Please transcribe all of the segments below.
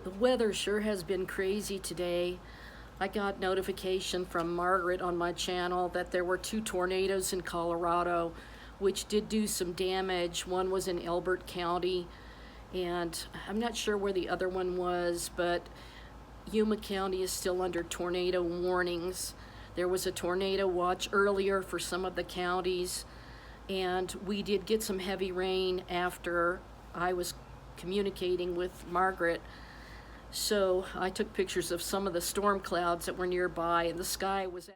The weather sure has been crazy today. I got notification from Margaret on my channel that there were 2 tornadoes in Colorado, which did do some damage. One was in Elbert County, and I'm not sure where the other one was, but Yuma County is still under tornado warnings. There was a tornado watch earlier for some of the counties, and we did get some heavy rain after I was communicating with Margaret. So I took pictures of some of the storm clouds that were nearby, and the sky was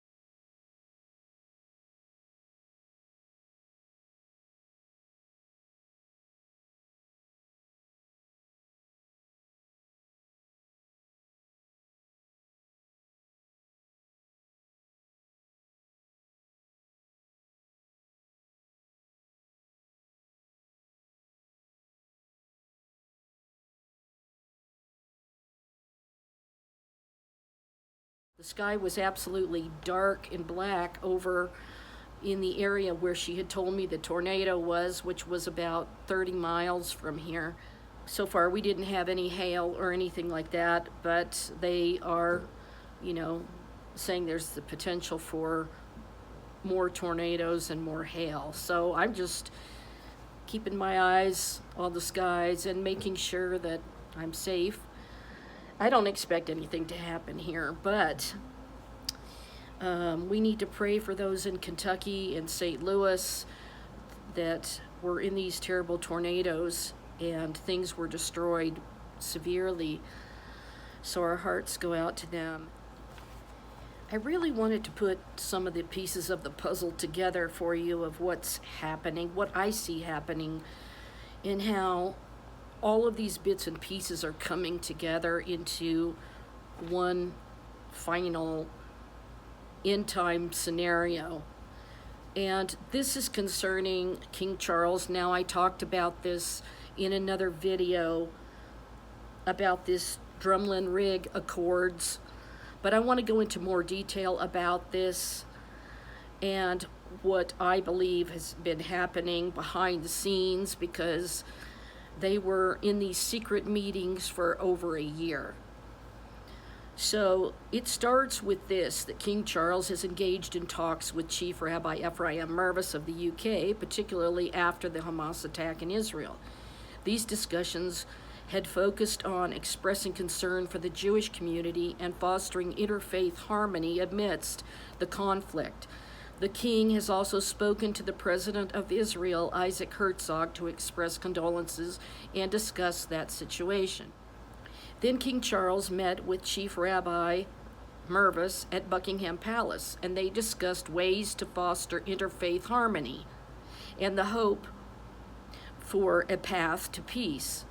the sky was absolutely dark and black over in the area where she had told me the tornado was, which was about 30 miles from here. So far, we didn't have any hail or anything like that, but they are, saying there's the potential for more tornadoes and more hail. So I'm just keeping my eyes on the skies and making sure that I'm safe. I don't expect anything to happen here, but we need to pray for those in Kentucky and St. Louis that were in these terrible tornadoes and things were destroyed severely. So our hearts go out to them. I really wanted to put some of the pieces of the puzzle together for you of what's happening, what I see happening, and how all of these bits and pieces are coming together into one final end time scenario. And this is concerning King Charles. Now, I talked about this in another video about this Drumlanrig Accords, but I want to go into more detail about this and what I believe has been happening behind the scenes, because they were in these secret meetings for over a year. So it starts with this, that King Charles has engaged in talks with Chief Rabbi Ephraim Mervis of the UK, particularly after the Hamas attack in Israel. These discussions had focused on expressing concern for the Jewish community and fostering interfaith harmony amidst the conflict. The king has also spoken to the president of Israel, Isaac Herzog, to express condolences and discuss that situation. Then King Charles met with Chief Rabbi Mervis at Buckingham Palace, and they discussed ways to foster interfaith harmony and the hope for a path to peace.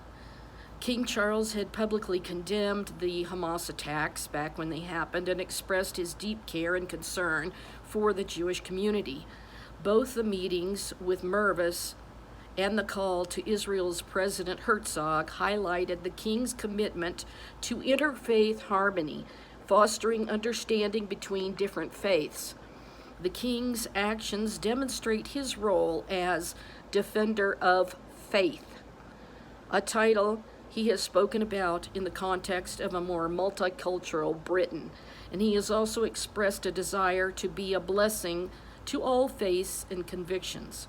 King Charles had publicly condemned the Hamas attacks back when they happened and expressed his deep care and concern for the Jewish community. Both the meetings with Mervis and the call to Israel's President Herzog highlighted the king's commitment to interfaith harmony, fostering understanding between different faiths. The king's actions demonstrate his role as defender of faith, a title he has spoken about in the context of a more multicultural Britain, and he has also expressed a desire to be a blessing to all faiths and convictions.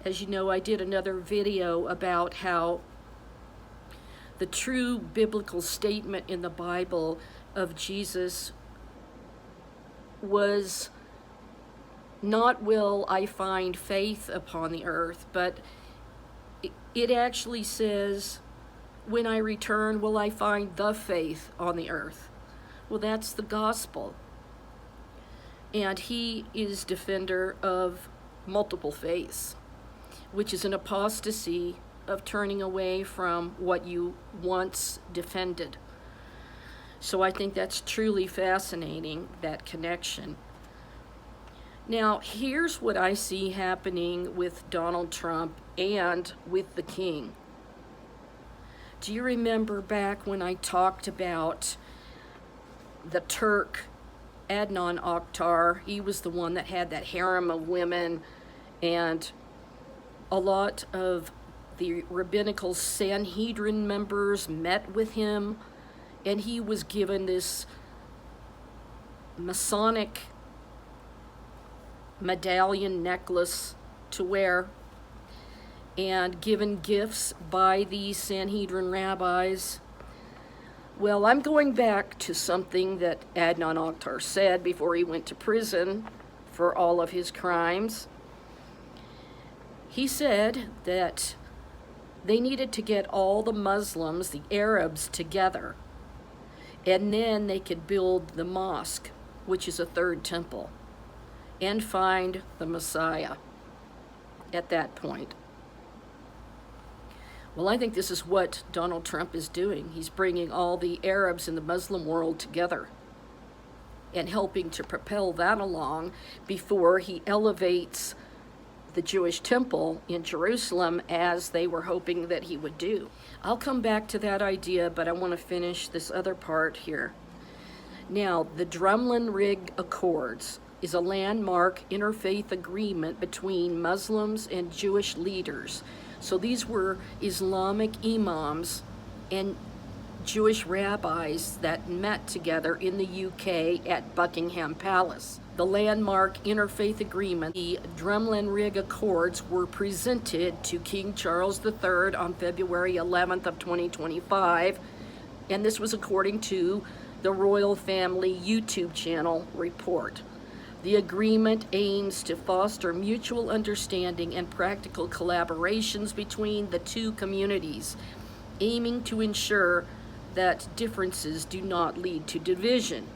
As you know, I did another video about how the true biblical statement in the Bible of Jesus was not will I find faith upon the earth, but it actually says, when I return, will I find the faith on the earth? Well, that's the gospel. And he is defender of multiple faiths, which is an apostasy of turning away from what you once defended. So I think that's truly fascinating, that connection. Now, here's what I see happening with Donald Trump and with the king. Do you remember back when I talked about the Turk, Adnan Oktar? He was the one that had that harem of women, and a lot of The rabbinical Sanhedrin members met with him, and he was given this Masonic medallion necklace to wear, and given gifts by these Sanhedrin rabbis. Well, I'm going back to something that Adnan Akhtar said before he went to prison for all of his crimes. He said that they needed to get all the Muslims, the Arabs, together, and then they could build the mosque, which is a third temple, and find the Messiah at that point. Well, I think this is what Donald Trump is doing. He's bringing all the Arabs in the Muslim world together and helping to propel that along before he elevates the Jewish temple in Jerusalem, as they were hoping that he would do. I'll come back to that idea, but I want to finish this other part here. Now, the Drumlanrig Accords is a landmark interfaith agreement between Muslims and Jewish leaders. So these were Islamic imams and Jewish rabbis that met together in the UK at Buckingham Palace. The landmark interfaith agreement, the Drumlanrig Accords, were presented to King Charles III on February 11th of 2025, and this was according to the Royal Family YouTube channel report. The agreement aims to foster mutual understanding and practical collaborations between the two communities, aiming to ensure that differences do not lead to division.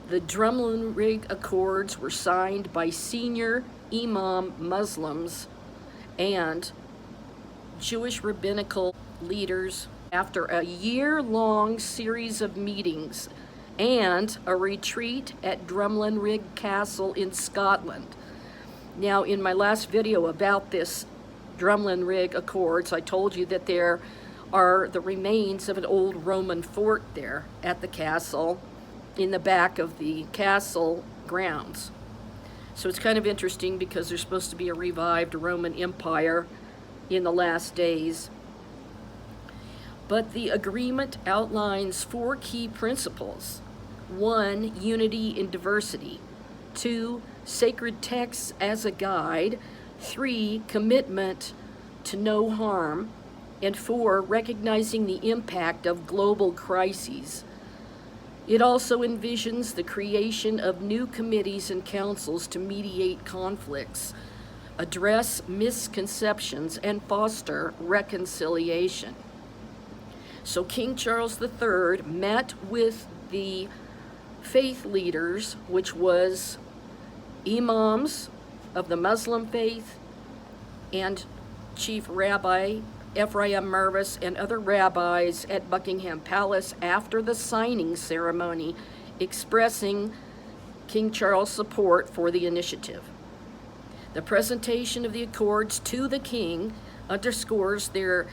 The Drumlanrig Accords were signed by senior Imam Muslims and Jewish rabbinical leaders after a year-long series of meetings and a retreat at Drumlanrig Castle in Scotland. Now, in my last video about this Drumlanrig Accords, I told you that there are the remains of an old Roman fort there at the castle, in the back of the castle grounds. So it's kind of interesting because there's supposed to be a revived Roman Empire in the last days. But the agreement outlines 4 key principles. 1, unity in diversity. 2, sacred texts as a guide. 3, commitment to no harm. And 4, recognizing the impact of global crises. It also envisions the creation of new committees and councils to mediate conflicts, address misconceptions, and foster reconciliation. So King Charles III met with the faith leaders, which was imams of the Muslim faith and Chief Rabbi Ephraim Mervis and other rabbis at Buckingham Palace after the signing ceremony, expressing King Charles' support for the initiative. The presentation of the Accords to the King underscores their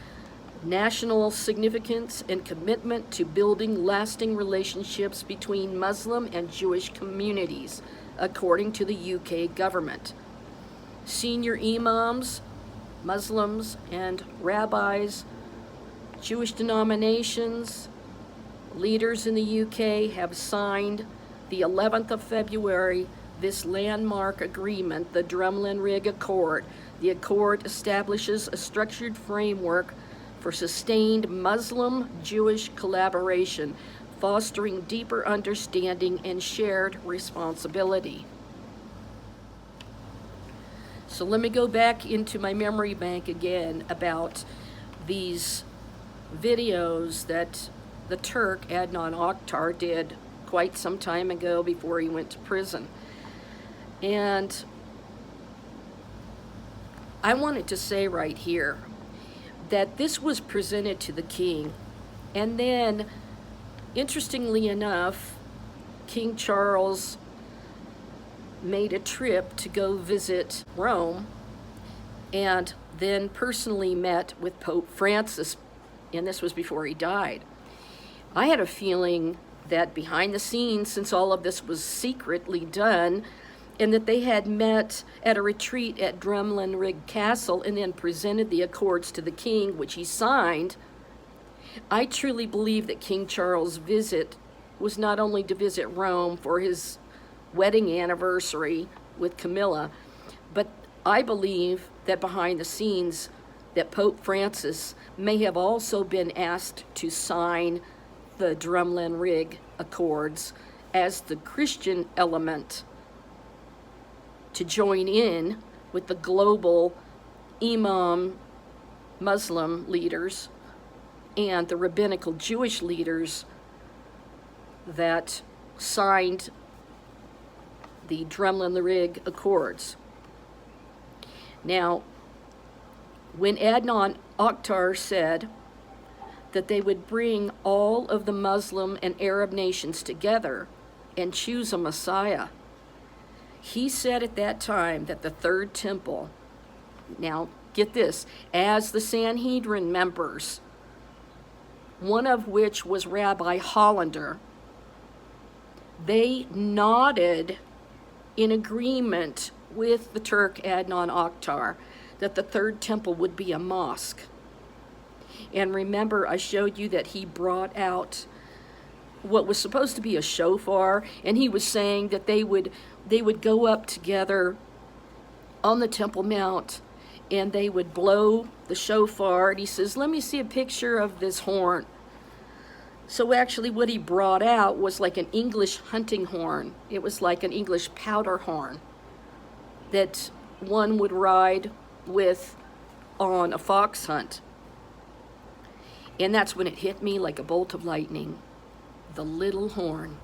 national significance and commitment to building lasting relationships between Muslim and Jewish communities, according to the UK government. Senior imams, Muslims and rabbis, Jewish denominations, leaders in the UK have signed the 11th of February this landmark agreement, the Drumlanrig Accord. The accord establishes a structured framework for sustained Muslim-Jewish collaboration, fostering deeper understanding and shared responsibility. So let me go back into my memory bank again about these videos that the Turk Adnan Akhtar did quite some time ago before he went to prison. And I wanted to say right here that this was presented to the king, and then, interestingly enough, King Charles made a trip to go visit Rome and then personally met with Pope Francis, and this was before he died. I had a feeling that behind the scenes, since all of this was secretly done, and that they had met at a retreat at Drumlanrig Castle and then presented the accords to the king, which he signed, I truly believe that King Charles' visit was not only to visit Rome for his wedding anniversary with Camilla, but I believe that behind the scenes that Pope Francis may have also been asked to sign the Drumlanrig Accords as the Christian element to join in with the global imam Muslim leaders and the rabbinical Jewish leaders that signed the Drumlanrig Accords. Now, when Adnan Akhtar said that they would bring all of the Muslim and Arab nations together and choose a Messiah, he said at that time that the Third Temple, now get this, as the Sanhedrin members, one of which was Rabbi Hollander, they nodded in agreement with the Turk Adnan Akhtar that the Third Temple would be a mosque. And remember, I showed you that he brought out what was supposed to be a shofar, and he was saying that they would go up together on the Temple Mount and they would blow the shofar. And he says, let me see a picture of this horn. So actually what he brought out was like an English hunting horn. It was like an English powder horn that one would ride with on a fox hunt. And that's when it hit me like a bolt of lightning. The little horn.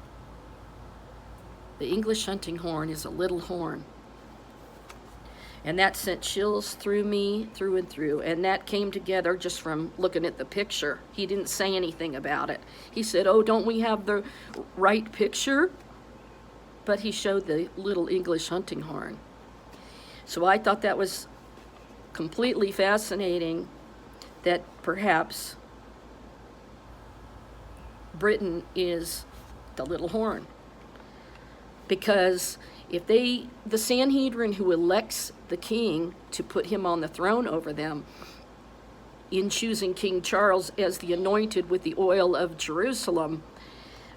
The English hunting horn is a little horn. And that sent chills through me, through and through. And that came together just from looking at the picture. He didn't say anything about it. He said, oh, don't we have the right picture? But he showed the little English hunting horn. So I thought that was completely fascinating, that perhaps Britain is the little horn. Because if the Sanhedrin who elects the king to put him on the throne over them, in choosing King Charles as the anointed with the oil of Jerusalem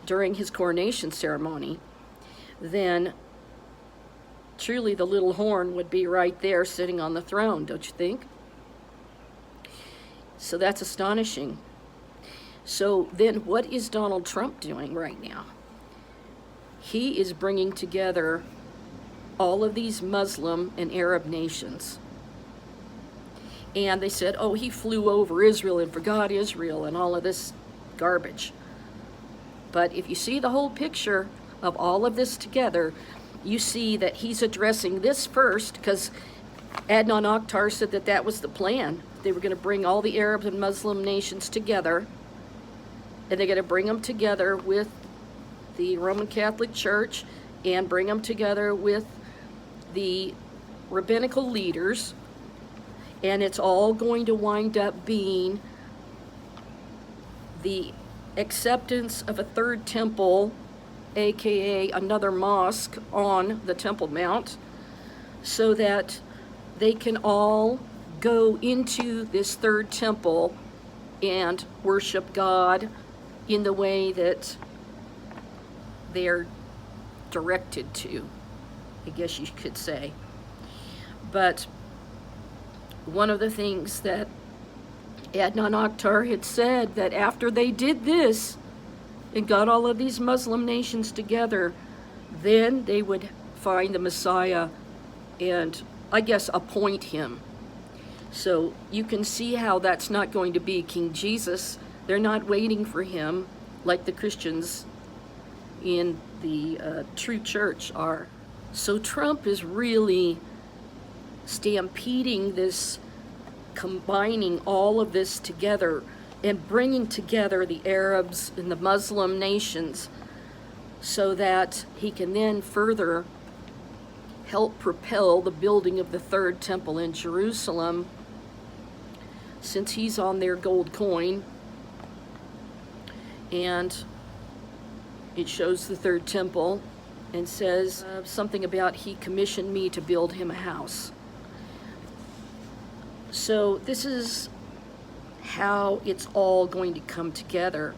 during his coronation ceremony, then truly the little horn would be right there sitting on the throne, don't you think? So that's astonishing. So then what is Donald Trump doing right now? He is bringing together all of these Muslim and Arab nations. And they said, oh, he flew over Israel and forgot Israel and all of this garbage. But if you see the whole picture of all of this together, you see that he's addressing this first, because Adnan Akhtar said that that was the plan. They were going to bring all the Arab and Muslim nations together, and they're going to bring them together with the Roman Catholic Church and bring them together with the rabbinical leaders, and it's all going to wind up being the acceptance of a third temple, aka another mosque on the Temple Mount, so that they can all go into this third temple and worship God in the way that they're directed to, I guess you could say. But one of the things that Adnan Akhtar had said, that after they did this and got all of these Muslim nations together, then they would find the Messiah and, I guess, appoint him. So you can see how that's not going to be King Jesus. They're not waiting for him like the Christians in the true church are. So Trump is really stampeding this, combining all of this together and bringing together the Arabs and the Muslim nations so that he can then further help propel the building of the third temple in Jerusalem, since he's on their gold coin. And it shows the third temple and says something about he commissioned me to build him a house. So this is how it's all going to come together.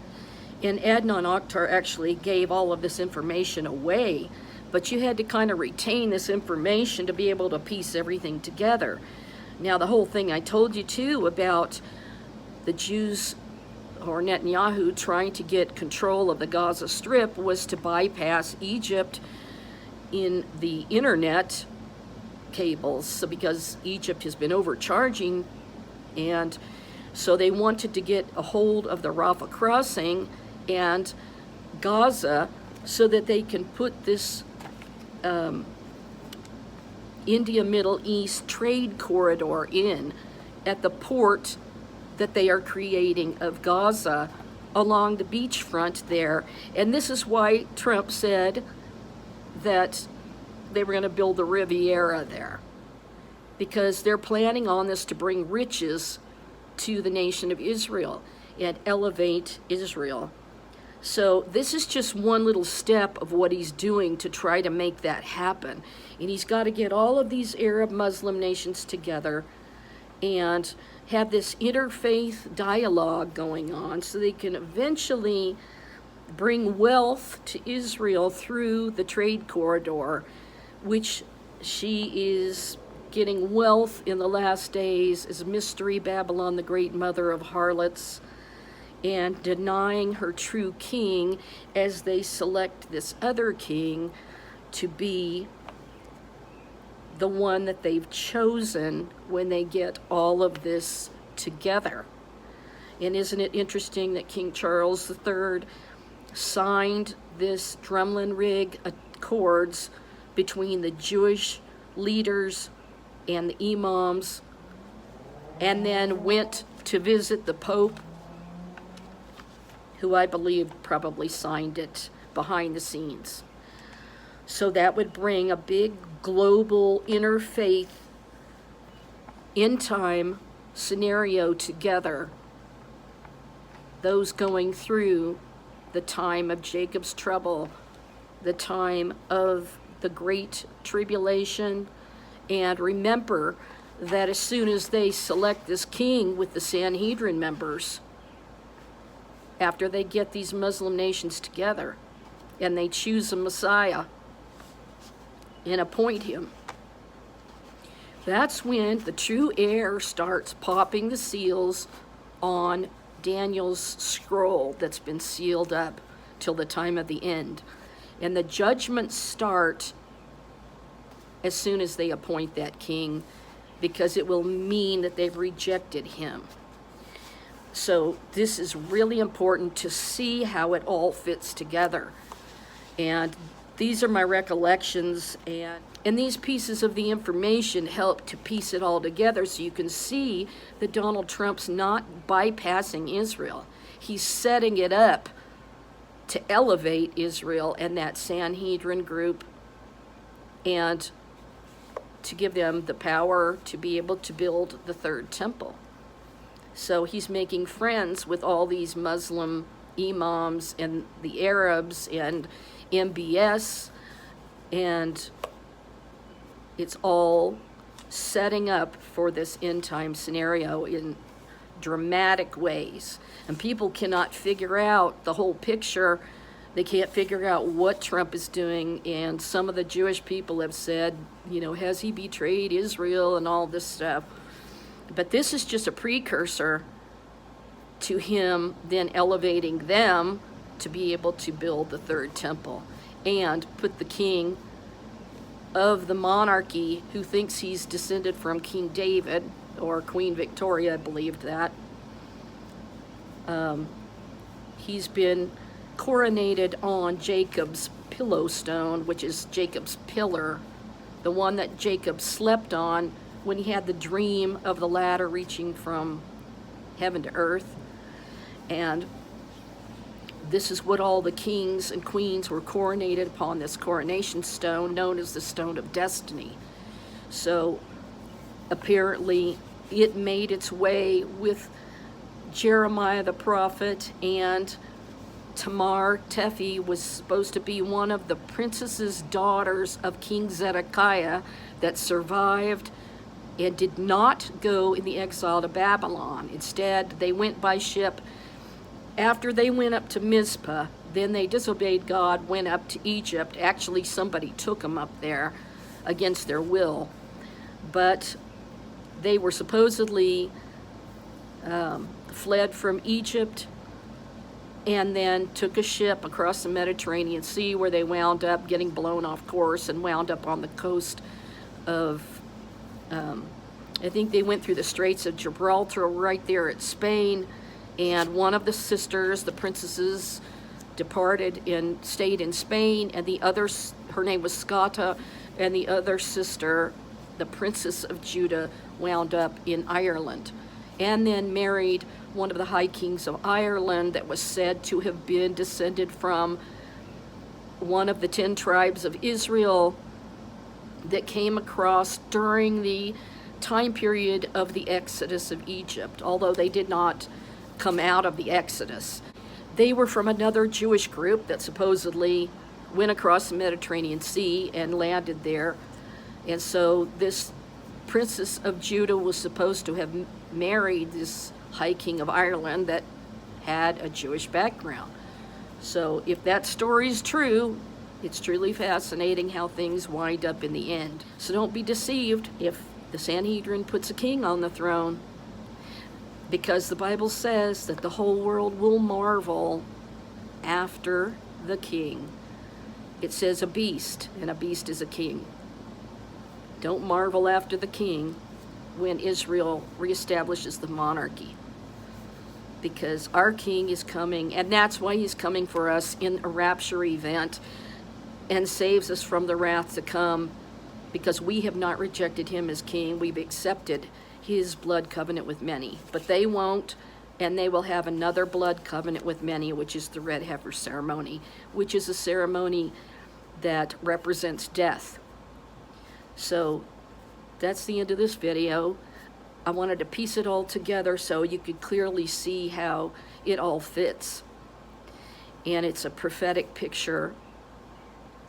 And Adnan Akhtar actually gave all of this information away, but you had to kind of retain this information to be able to piece everything together. Now, the whole thing I told you too about the Jews or Netanyahu trying to get control of the Gaza Strip was to bypass Egypt in the internet cables, so because Egypt has been overcharging, and so they wanted to get a hold of the Rafah crossing and Gaza so that they can put this India Middle East trade corridor in at the port that they are creating of Gaza along the beachfront there. And this is why Trump said that they were going to build the Riviera there, because they're planning on this to bring riches to the nation of Israel and elevate Israel. So this is just one little step of what he's doing to try to make that happen. And he's got to get all of these Arab Muslim nations together and have this interfaith dialogue going on so they can eventually bring wealth to Israel through the trade corridor, which she is getting wealth in the last days as Mystery Babylon, the great mother of harlots, and denying her true king as they select this other king to be the one that they've chosen when they get all of this together. And isn't it interesting that King Charles III signed this Drumlanrig Accords between the Jewish leaders and the imams, and then went to visit the Pope, who I believe probably signed it behind the scenes. So that would bring a big global interfaith end time scenario together. Those going through the time of Jacob's trouble, the time of the great tribulation. And remember that as soon as they select this king with the Sanhedrin members, after they get these Muslim nations together and they choose a Messiah and appoint him, that's when the true heir starts popping the seals on Daniel's scroll that's been sealed up till the time of the end. And the judgments start as soon as they appoint that king, because it will mean that they've rejected him. So this is really important to see how it all fits together. And these are my recollections, and these pieces of the information help to piece it all together so you can see that Donald Trump's not bypassing Israel. He's setting it up to elevate Israel and that Sanhedrin group, and to give them the power to be able to build the third temple. So he's making friends with all these Muslim imams and the Arabs and MBS, and it's all setting up for this end time scenario in dramatic ways. And people cannot figure out the whole picture. They can't figure out what Trump is doing, and some of the Jewish people have said, has he betrayed Israel and all this stuff? But this is just a precursor to him then elevating them to be able to build the third temple and put the king of the monarchy, who thinks he's descended from King David or Queen Victoria, I believed that. He's been coronated on Jacob's pillow stone, which is Jacob's pillar, the one that Jacob slept on when he had the dream of the ladder reaching from heaven to earth. And this is what all the kings and queens were coronated upon, this coronation stone known as the Stone of Destiny. So apparently it made its way with Jeremiah the prophet and Tamar Tefi was supposed to be one of the princess's daughters of King Zedekiah that survived and did not go in the exile to Babylon. Instead, they went by ship. After they went up to Mizpah, then they disobeyed God, went up to Egypt. Actually, somebody took them up there against their will. But they were supposedly fled from Egypt and then took a ship across the Mediterranean Sea, where they wound up getting blown off course and wound up on the coast of, I think they went through the Straits of Gibraltar right there at Spain, and one of the sisters, the princesses, departed and stayed in Spain, and the other, her name was Scata, and the other sister, the Princess of Judah, wound up in Ireland, and then married one of the high kings of Ireland that was said to have been descended from one of the 10 tribes of Israel that came across during the time period of the Exodus of Egypt, although they did not come out of the Exodus. They were from another Jewish group that supposedly went across the Mediterranean Sea and landed there. And so this Princess of Judah was supposed to have married this High King of Ireland that had a Jewish background. So if that story is true, it's truly fascinating how things wind up in the end. So don't be deceived if the Sanhedrin puts a king on the throne, because the Bible says that the whole world will marvel after the king. It says a beast, and a beast is a king. Don't marvel after the king when Israel reestablishes the monarchy, because our king is coming, and that's why he's coming for us in a rapture event and saves us from the wrath to come, because we have not rejected him as king. We've accepted his blood covenant with many, but they won't, and they will have another blood covenant with many, which is the red heifer ceremony, which is a ceremony that represents death. So that's the end of this video. I wanted to piece it all together so you could clearly see how it all fits. And it's a prophetic picture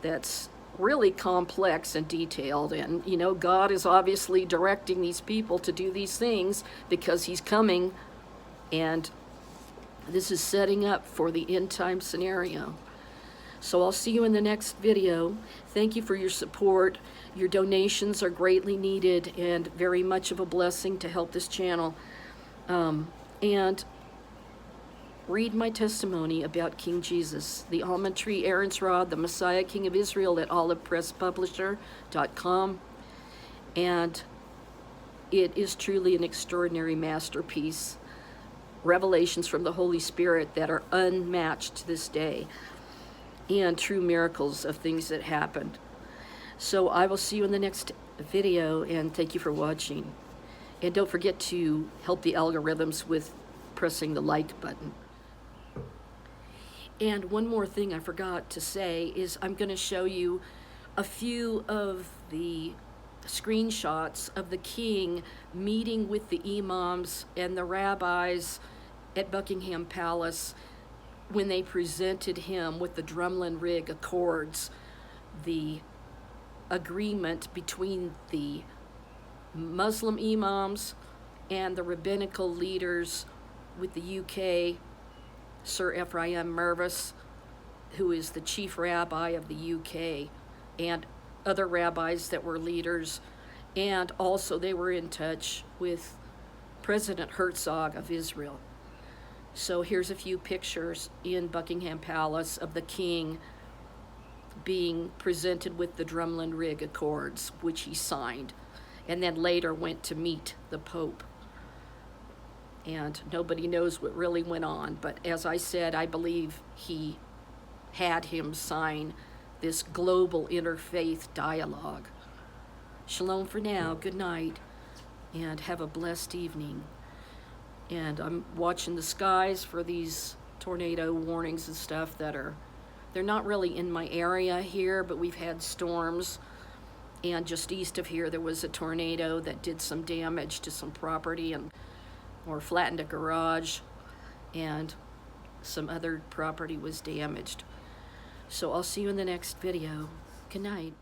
that's really complex and detailed. And, you know, God is obviously directing these people to do these things because he's coming. And this is setting up for the end time scenario. So I'll see you in the next video. Thank you for your support. Your donations are greatly needed and very much of a blessing to help this channel. And read my testimony about King Jesus, the almond tree, Aaron's rod, the Messiah, King of Israel at olivepresspublisher.com. And it is truly an extraordinary masterpiece. Revelations from the Holy Spirit that are unmatched to this day, and true miracles of things that happened. So I will see you in the next video, and thank you for watching. And don't forget to help the algorithms with pressing the like button. And one more thing I forgot to say is I'm going to show you a few of the screenshots of the king meeting with the imams and the rabbis at Buckingham Palace when they presented him with the Drumlanrig Accords, the agreement between the Muslim imams and the rabbinical leaders with the UK, Sir Ephraim Mervis, who is the chief rabbi of the UK, and other rabbis that were leaders. And also they were in touch with President Herzog of Israel. So here's a few pictures in Buckingham Palace of the king being presented with the Drumlanrig Accords, which he signed, and then later went to meet the Pope. And nobody knows what really went on, but as I said, I believe he had him sign this global interfaith dialogue. Shalom for now, good night, and have a blessed evening. And I'm watching the skies for these tornado warnings and stuff they're not really in my area here, but we've had storms. And just east of here, there was a tornado that did some damage to some property or flattened a garage. And some other property was damaged. So I'll see you in the next video. Good night.